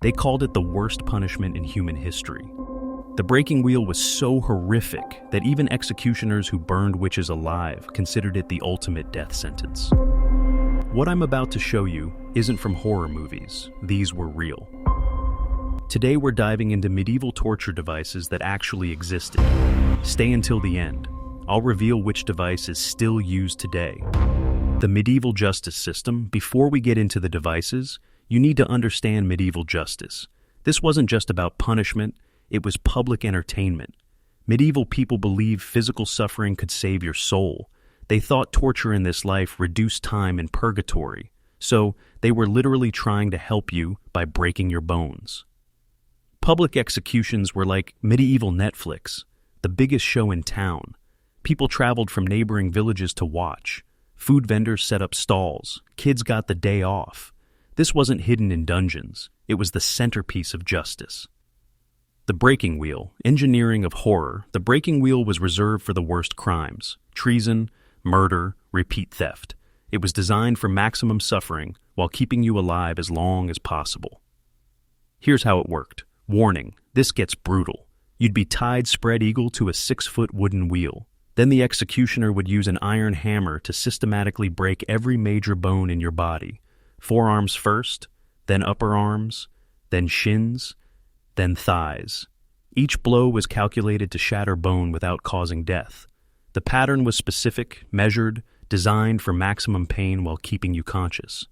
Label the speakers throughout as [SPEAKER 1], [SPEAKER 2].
[SPEAKER 1] They called it the worst punishment in human history. The breaking wheel was so horrific that even executioners who burned witches alive considered it the ultimate death sentence. What I'm about to show you isn't from horror movies. These were real. Today we're diving into medieval torture devices that actually existed. Stay until the end. I'll reveal which device is still used today. The medieval justice system. Before we get into the devices, you need to understand medieval justice. This wasn't just about punishment, it was public entertainment. Medieval people believed physical suffering could save your soul. They thought torture in this life reduced time in purgatory, so they were literally trying to help you by breaking your bones. Public executions were like medieval Netflix, the biggest show in town. People traveled from neighboring villages to watch. Food vendors set up stalls. Kids got the day off. This wasn't hidden in dungeons. It was the centerpiece of justice. The breaking wheel, engineering of horror. The breaking wheel was reserved for the worst crimes: treason, murder, repeat theft. It was designed for maximum suffering while keeping you alive as long as possible. Here's how it worked. Warning, this gets brutal. You'd be tied spread eagle to a 6-foot wooden wheel. Then the executioner would use an iron hammer to systematically break every major bone in your body. Forearms first, then upper arms, then shins, then thighs. Each blow was calculated to shatter bone without causing death. The pattern was specific, measured, designed for maximum pain while keeping you conscious.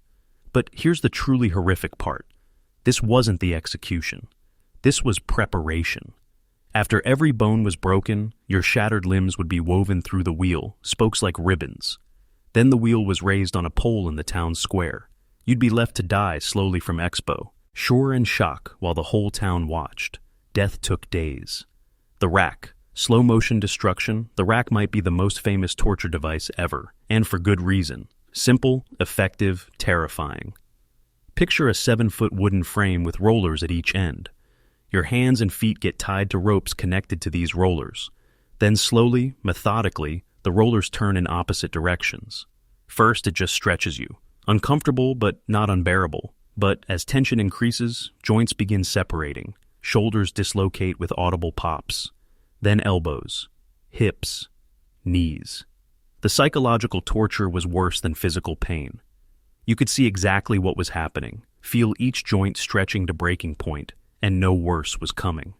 [SPEAKER 1] But here's the truly horrific part. This wasn't the execution. This was preparation. After every bone was broken, your shattered limbs would be woven through the wheel, spokes like ribbons. Then the wheel was raised on a pole in the town square. You'd be left to die slowly from expo, sure in shock while the whole town watched. Death took days. The rack. Slow-motion destruction. The rack might be the most famous torture device ever, and for good reason. Simple, effective, terrifying. Picture a 7-foot wooden frame with rollers at each end. Your hands and feet get tied to ropes connected to these rollers. Then slowly, methodically, the rollers turn in opposite directions. First, it just stretches you. Uncomfortable, but not unbearable. But as tension increases, joints begin separating. Shoulders dislocate with audible pops. Then elbows, hips, knees. The psychological torture was worse than physical pain. You could see exactly what was happening, feel each joint stretching to breaking point, and no worse was coming.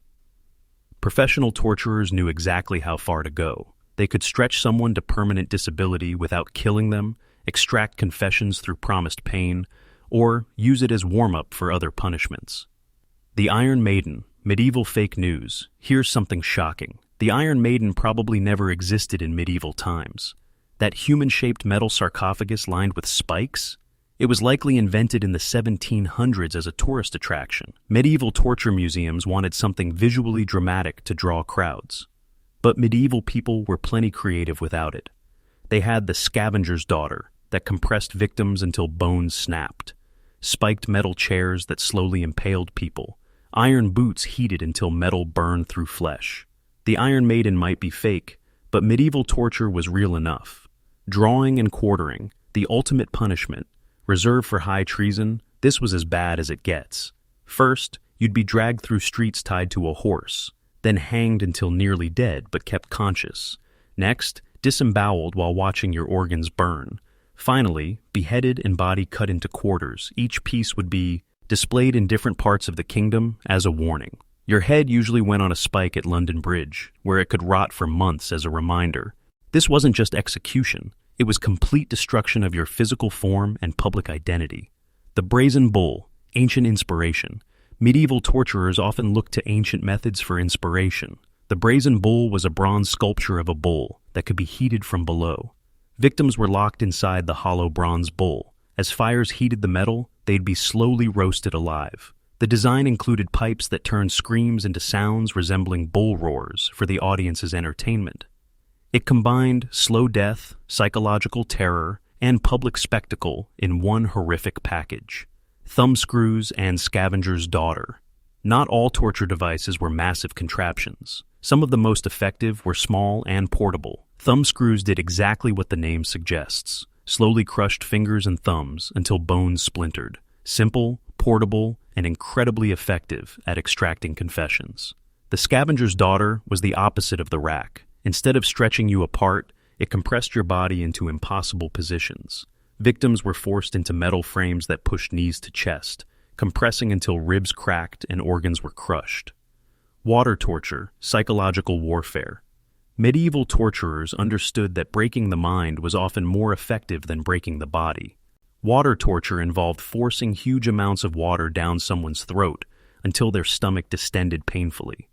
[SPEAKER 1] Professional torturers knew exactly how far to go. They could stretch someone to permanent disability without killing them, extract confessions through promised pain, or use it as warm-up for other punishments. The Iron Maiden, medieval fake news. Here's something shocking. The Iron Maiden probably never existed in medieval times. That human-shaped metal sarcophagus lined with spikes? It was likely invented in the 1700s as a tourist attraction. Medieval torture museums wanted something visually dramatic to draw crowds. But medieval people were plenty creative without it. They had the scavenger's daughter that compressed victims until bones snapped, spiked metal chairs that slowly impaled people, iron boots heated until metal burned through flesh. The Iron Maiden might be fake, but medieval torture was real enough. Drawing and quartering, the ultimate punishment, reserved for high treason, this was as bad as it gets. First, you'd be dragged through streets tied to a horse, then hanged until nearly dead but kept conscious. Next, disemboweled while watching your organs burn. Finally, beheaded and body cut into quarters. Each piece would be displayed in different parts of the kingdom as a warning. Your head usually went on a spike at London Bridge, where it could rot for months as a reminder. This wasn't just execution. It was complete destruction of your physical form and public identity. The brazen bull, ancient inspiration. Medieval torturers often looked to ancient methods for inspiration. The brazen bull was a bronze sculpture of a bull that could be heated from below. Victims were locked inside the hollow bronze bull. As fires heated the metal, they'd be slowly roasted alive. The design included pipes that turned screams into sounds resembling bull roars for the audience's entertainment. It combined slow death, psychological terror, and public spectacle in one horrific package. Thumbscrews and scavenger's daughter. Not all torture devices were massive contraptions. Some of the most effective were small and portable. Thumbscrews did exactly what the name suggests. Slowly crushed fingers and thumbs until bones splintered. Simple, portable, and incredibly effective at extracting confessions. The scavenger's daughter was the opposite of the rack. Instead of stretching you apart, it compressed your body into impossible positions. Victims were forced into metal frames that pushed knees to chest, compressing until ribs cracked and organs were crushed. Water torture, psychological warfare. Medieval torturers understood that breaking the mind was often more effective than breaking the body. Water torture involved forcing huge amounts of water down someone's throat until their stomach distended painfully.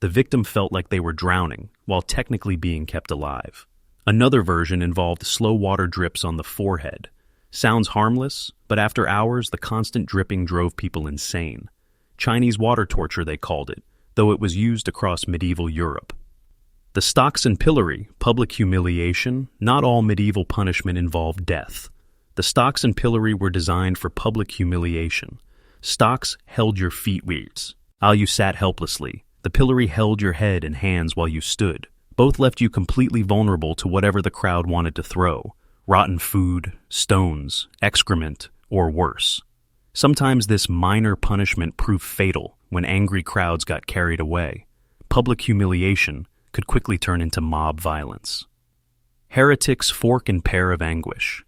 [SPEAKER 1] The victim felt like they were drowning, while technically being kept alive. Another version involved slow water drips on the forehead. Sounds harmless, but after hours, the constant dripping drove people insane. Chinese water torture, they called it, though it was used across medieval Europe. The stocks and pillory, public humiliation. Not all medieval punishment involved death. The stocks and pillory were designed for public humiliation. Stocks held your feet while you sat helplessly. The pillory held your head and hands while you stood. Both left you completely vulnerable to whatever the crowd wanted to throw: rotten food, stones, excrement, or worse. Sometimes this minor punishment proved fatal when angry crowds got carried away. Public humiliation could quickly turn into mob violence. Heretic's fork and pear of anguish.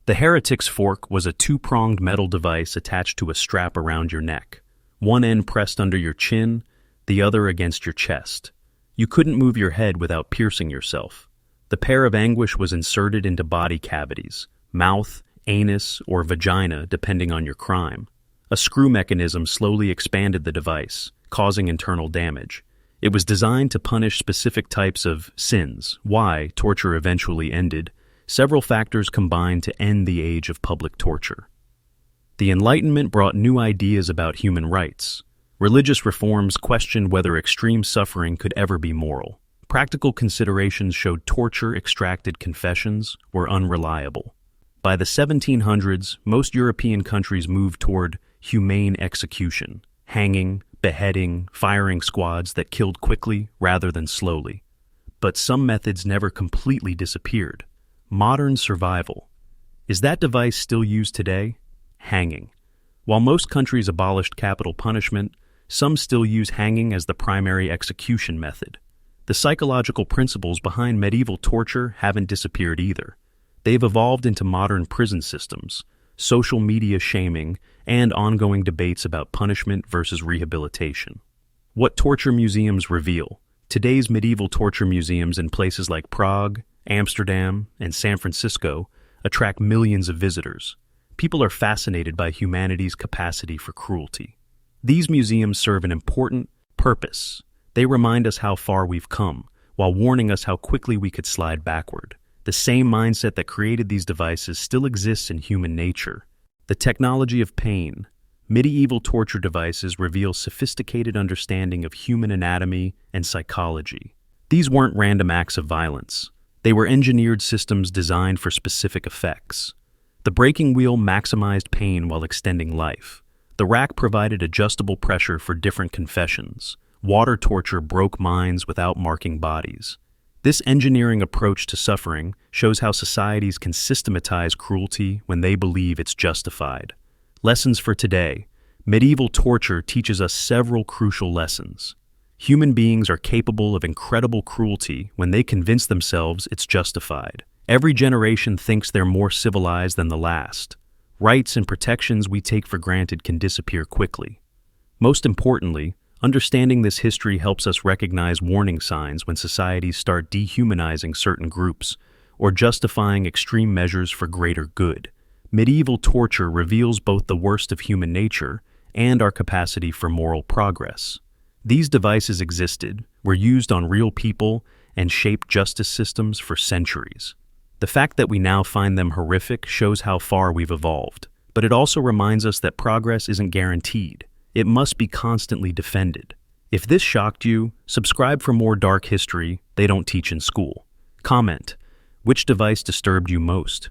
[SPEAKER 1] The heretic's fork was a two-pronged metal device attached to a strap around your neck, one end pressed under your chin, the other against your chest. You couldn't move your head without piercing yourself. The pear of anguish was inserted into body cavities, mouth, anus, or vagina, depending on your crime. A screw mechanism slowly expanded the device, causing internal damage. It was designed to punish specific types of sins. Why torture eventually ended. Several factors combined to end the age of public torture. The Enlightenment brought new ideas about human rights. Religious reforms questioned whether extreme suffering could ever be moral. Practical considerations showed torture-extracted confessions were unreliable. By the 1700s, most European countries moved toward humane execution, hanging, beheading, firing squads that killed quickly rather than slowly. But some methods never completely disappeared. Modern survival. Is that device still used today? Hanging. While most countries abolished capital punishment, some still use hanging as the primary execution method. The psychological principles behind medieval torture haven't disappeared either. They've evolved into modern prison systems, social media shaming, and ongoing debates about punishment versus rehabilitation. What torture museums reveal. Today's medieval torture museums in places like Prague, Amsterdam, and San Francisco attract millions of visitors. People are fascinated by humanity's capacity for cruelty. These museums serve an important purpose. They remind us how far we've come, while warning us how quickly we could slide backward. The same mindset that created these devices still exists in human nature. The technology of pain. Medieval torture devices reveal sophisticated understanding of human anatomy and psychology. These weren't random acts of violence. They were engineered systems designed for specific effects. The breaking wheel maximized pain while extending life. The rack provided adjustable pressure for different confessions. Water torture broke minds without marking bodies. This engineering approach to suffering shows how societies can systematize cruelty when they believe it's justified. Lessons for today. Medieval torture teaches us several crucial lessons. Human beings are capable of incredible cruelty when they convince themselves it's justified. Every generation thinks they're more civilized than the last. Rights and protections we take for granted can disappear quickly. Most importantly, understanding this history helps us recognize warning signs when societies start dehumanizing certain groups or justifying extreme measures for greater good. Medieval torture reveals both the worst of human nature and our capacity for moral progress. These devices existed, were used on real people, and shaped justice systems for centuries. The fact that we now find them horrific shows how far we've evolved, but it also reminds us that progress isn't guaranteed. It must be constantly defended. If this shocked you, subscribe for more dark history they don't teach in school. Comment, which device disturbed you most?